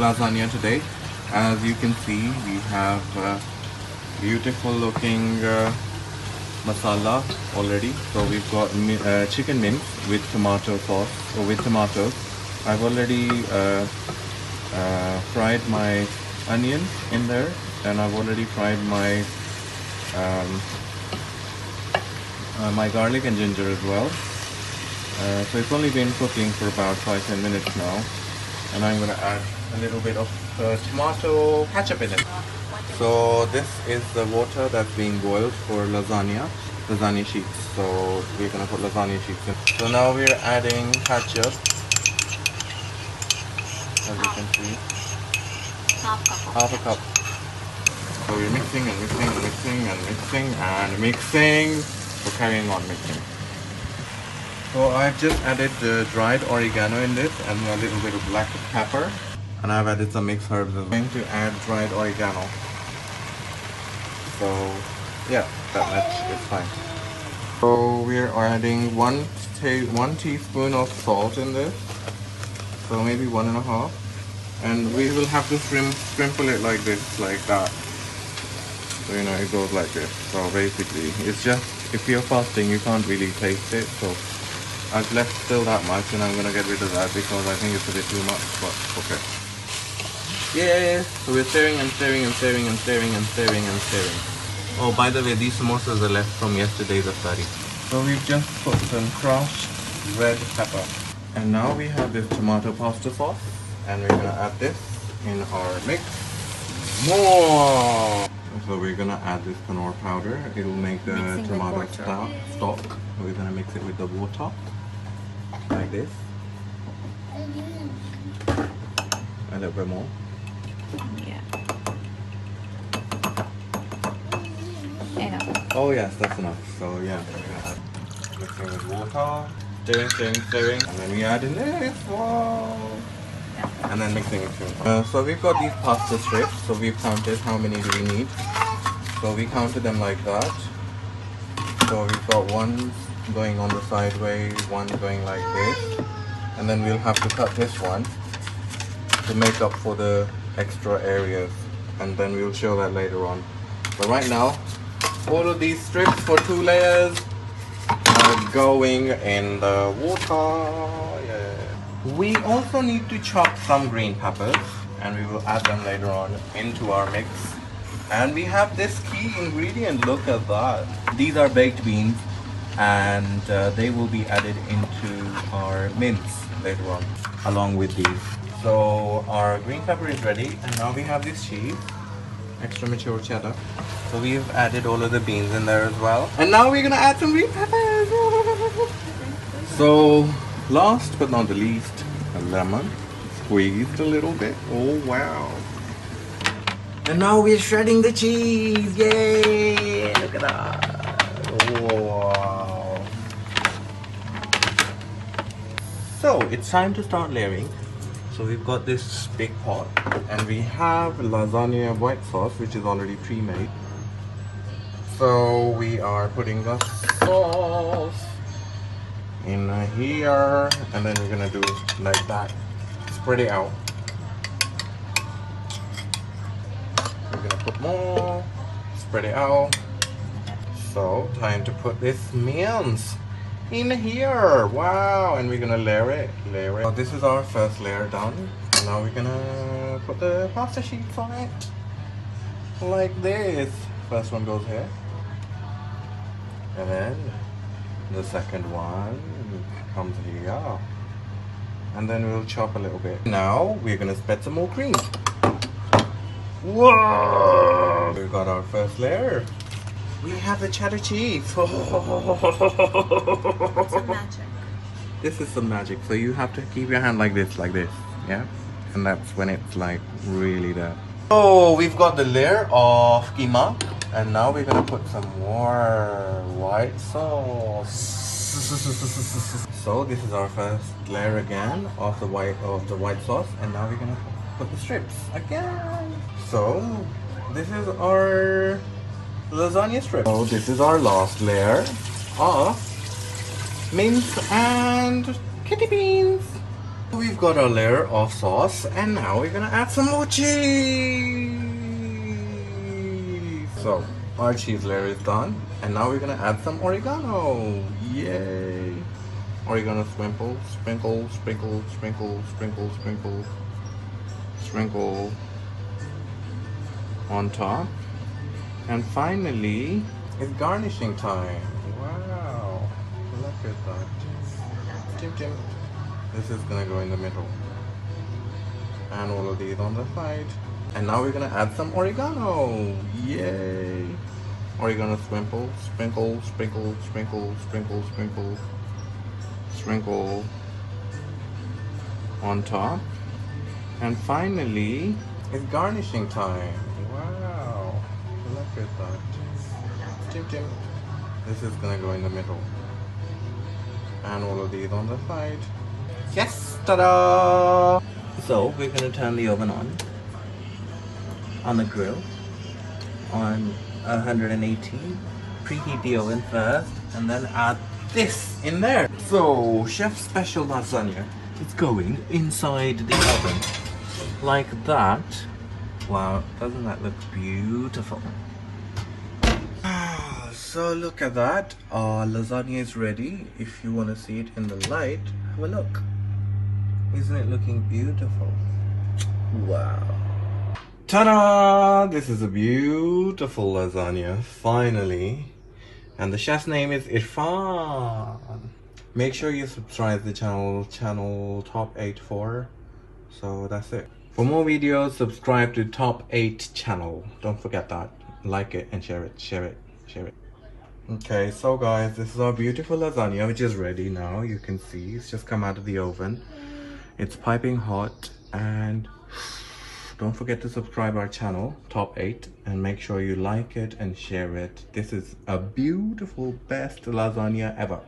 lasagna today. As you can see, we have beautiful looking masala already. So we've got chicken mince with tomato sauce or with tomatoes. I've already fried my onion in there, and I've already fried my my garlic and ginger as well. So it's only been cooking for about 5-10 minutes now, and I'm going to add a little bit of tomato ketchup in it. So this is the water that's being boiled for lasagna sheets. So we're going to put lasagna sheets in. So now we're adding ketchup, as you can see, half a cup. So we're mixing and mixing and mixing and mixing and mixing. We're carrying on mixing. So I've just added dried oregano in this and a little bit of black pepper, and I've added some mixed herbs as well. I'm going to add dried oregano. So yeah, that much is fine. So we're adding one teaspoon of salt in this, so maybe 1.5, and we will have to sprinkle it like this, like that. So you know, it goes like this. So basically, it's just, if you're fasting, you can't really taste it. So I've left still that much, and I'm gonna get rid of that because I think it's a bit too much, but okay. Yeah, so we're stirring and stirring and stirring and stirring and stirring and stirring. Oh, by the way, these samosas are left from yesterday's iftari. So we've just put some crushed red pepper. And now we have this tomato pasta sauce, and we're gonna add this in our mix. More! So we're gonna add this canola powder. It'll make the tomato stock. We're gonna mix it with the water, like this. A little bit more. Yeah. Oh yes, that's enough. So yeah, we're gonna add mixing with water, stirring, stirring, stirring, and then we add in this. Wow! And then mixing it too. So we've got these pasta strips. So we've counted how many do we need. So we counted them like that. So we've got one going on the sideways, one going like this, and then we'll have to cut this one to make up for the extra areas, and then we'll show that later on. But right now, all of these strips for 2 layers are going in the water. Yeah. We also need to chop some green peppers, and we will add them later on into our mix. And we have this key ingredient. Look at that. These are baked beans, and they will be added into our mince later on along with these. So our green pepper is ready, and now we have this cheese, extra mature cheddar. So we've added all of the beans in there as well, and now we're gonna add some green peppers. So last but not the least, a lemon squeezed a little bit. Oh wow. And now we're shredding the cheese. Yay! Look at that. Wow. So it's time to start layering. So we've got this big pot, and we have lasagna white sauce, which is already pre-made. So we are putting the sauce in here, and then we're gonna do like that. Spread it out. We're gonna put more, spread it out. So time to put this mince in here. Wow! And we're gonna layer it. So this is our first layer done. And now we're gonna put the pasta sheets on it, like this. First one goes here, and then the second one comes here, and then we'll chop a little bit. Now we're gonna spread some more cream. Whoa! We got our first layer. We have the cheddar cheese. It's a magic. This is some magic. So you have to keep your hand like this, yeah? And that's when it's like really there. So we've got the layer of qeema, and now we're gonna put some more white sauce. So this is our first layer again of the white sauce, and now we're gonna put the strips again. So this is our lasagna strip. So this is our last layer of mince and kidney beans. We've got a layer of sauce, and now we're gonna add some more cheese. So our cheese layer is done, and now we're gonna add some oregano. Yay! Oregano sprinkle, sprinkle, sprinkle, sprinkle, sprinkle, sprinkle, sprinkle on top. And finally, it's garnishing time. Wow, look at that. Tim Tim. This is gonna go in the middle. And all of these on the side. And now we're gonna add some oregano. Yay! Oregano sprinkle, sprinkle, sprinkle, sprinkle, sprinkle, sprinkle, sprinkle on top. And finally, it's garnishing time. Wow, look at that. Tim Tim. This is gonna go in the middle. And all of these on the side. Yes, ta-da! So we're gonna turn the oven on the grill on 180. Preheat the oven first, and then add this in there. So chef's special lasagna is going inside the oven like that. Wow, doesn't that look beautiful? So look at that, our lasagna is ready. If you want to see it in the light, have a look. Isn't it looking beautiful? Wow. Ta-da! This is a beautiful lasagna, finally. And the chef's name is Irfan. Make sure you subscribe to the channel Top 8 for. So that's it. For more videos, subscribe to Top 8 channel. Don't forget that. Like it and share it, share it, share it. Okay, so guys, this is our beautiful lasagna, which is ready now. You can see it's just come out of the oven. It's piping hot, and don't forget to subscribe our channel Top 8 and make sure you like it and share it. This is a beautiful, best lasagna ever.